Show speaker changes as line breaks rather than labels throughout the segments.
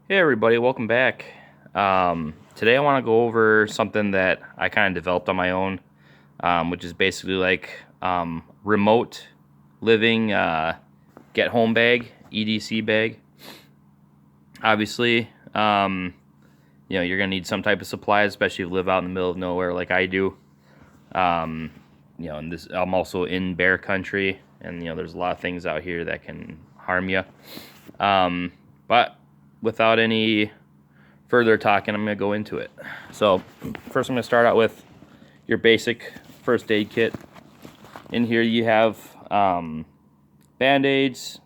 Hey everybody, welcome back. Today I want to go over something that I kind of developed on my own, which is basically like remote living get home bag, EDC bag. Obviously, you're gonna need some type of supplies, especially if you live out in the middle of nowhere like I do. Um, and this I'm also in bear country, and there's a lot of things out here that can harm you. But without any further talking, I'm going to go into it. So first I'm going to start out with your basic first aid kit. In here you have Band-Aids,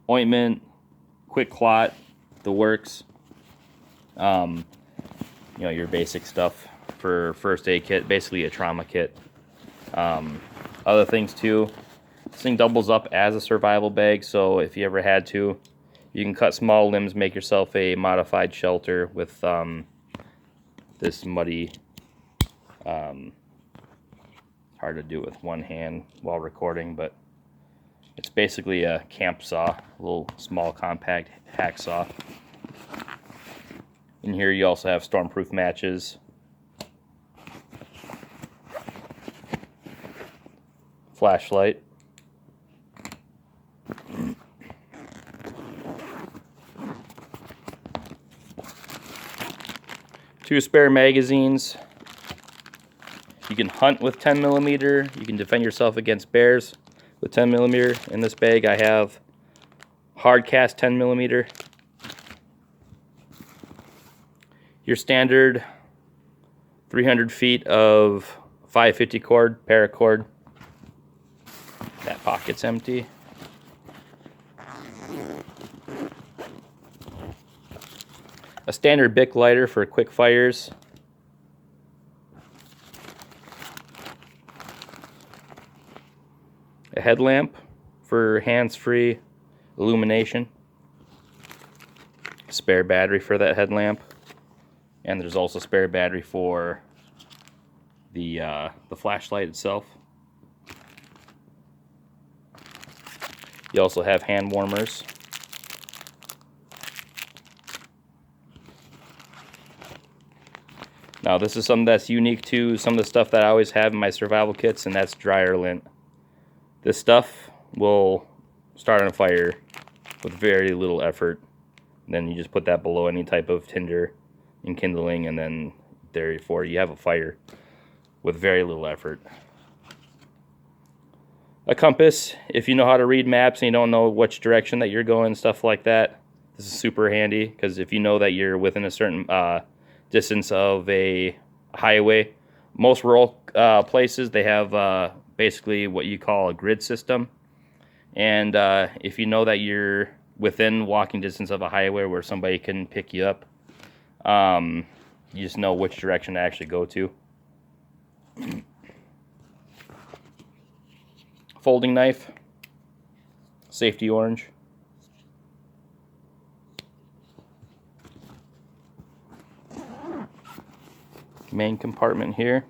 ointment, quick clot, the works. Your basic stuff for first aid kit, basically a trauma kit. Other things too, this thing doubles up as a survival bag, so if you ever had to, you can cut small limbs, make yourself a modified shelter with this muddy, hard to do with one hand while recording, but it's basically a camp saw, a little small compact hacksaw. In here you also have stormproof matches, flashlight, two spare magazines. You can hunt with 10mm. You can defend yourself against bears with 10mm. In this bag I have hard cast 10mm. Your standard 300 feet of 550 cord, paracord. That pocket's empty. A standard Bic lighter for quick fires. A headlamp for hands-free illumination. Spare battery for that headlamp. And there's also spare battery for the flashlight itself. You also have hand warmers. Now this is something that's unique to some of the stuff that I always have in my survival kits, and that's dryer lint. This stuff will start on a fire with very little effort. And then you just put that below any type of tinder and kindling, and then therefore you have a fire with very little effort. A compass, if you know how to read maps and you don't know which direction that you're going, stuff like that, this is super handy, because if you know that you're within a certain distance of a highway, most rural places, they have basically what you call a grid system. And if you know that you're within walking distance of a highway where somebody can pick you up, you just know which direction to actually go to. Folding knife, safety orange. Main compartment here.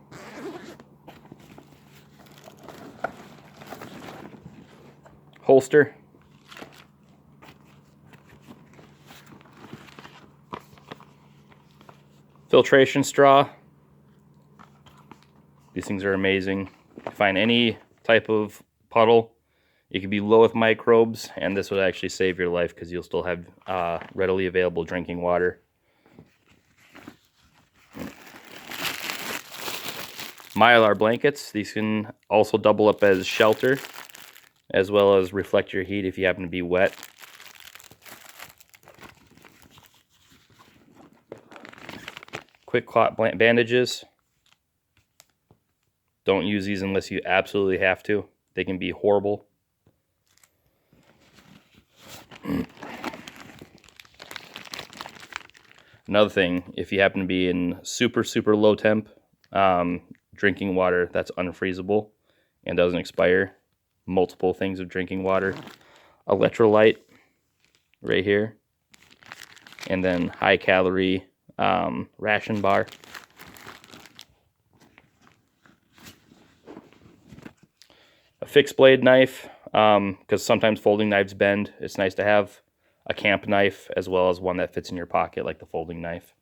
Holster. Filtration straw. These things are amazing. You find any type of puddle, it could be low with microbes, and this would actually save your life because you'll still have readily available drinking water. Mylar blankets. These can also double up as shelter, as well as reflect your heat if you happen to be wet. Quick clot bandages. Don't use these unless you absolutely have to. They can be horrible. Another thing, if you happen to be in super low temp, drinking water that's unfreezable and doesn't expire, multiple things of drinking water, electrolyte right here, and then high calorie ration bar. A fixed blade knife, because sometimes folding knives bend. It's nice to have a camp knife, as well as one that fits in your pocket like the folding knife.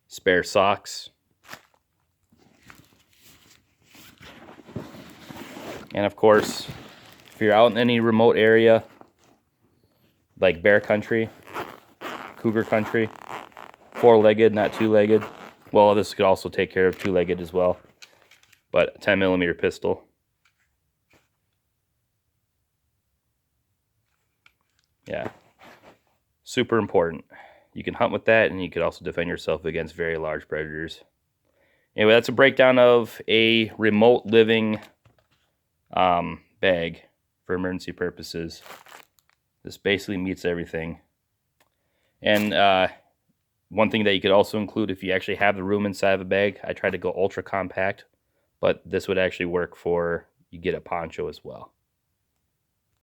Spare socks. And of course, if you're out in any remote area, like bear country, cougar country, 4-legged, not 2-legged. Well, this could also take care of 2-legged as well, but a 10mm pistol. Yeah, super important. You can hunt with that, and you could also defend yourself against very large predators. Anyway, that's a breakdown of a remote living bag for emergency purposes. This basically meets everything. And one thing that you could also include, if you actually have the room inside of a bag, I tried to go ultra compact, but this would actually work for, you get a poncho as well.